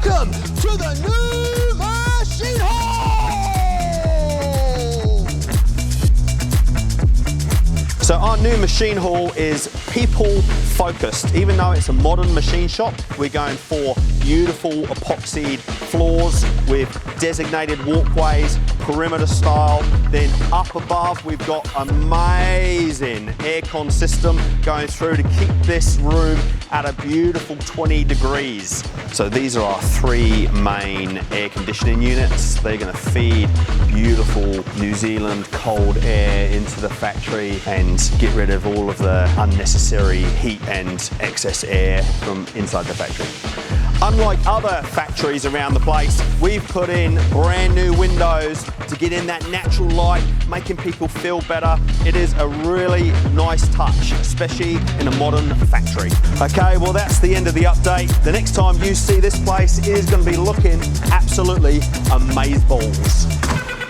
welcome to the new machine hall! So our new machine hall is people focused. Even though it's a modern machine shop, we're going for beautiful epoxied floors with designated walkways, perimeter style. Then up above, we've got amazing aircon system going through to keep this room at a beautiful 20 degrees. So these are our 3 main air conditioning units. They're going to feed beautiful New Zealand cold air into the factory and get rid of all of the unnecessary heat and excess air from inside the factory. Unlike other factories around the place, we've put in brand new windows to get in that natural light, making people feel better. It is a really nice touch, especially in a modern factory. Okay, well that's the end of the update. The next time you see this place, it is going to be looking absolutely amazeballs.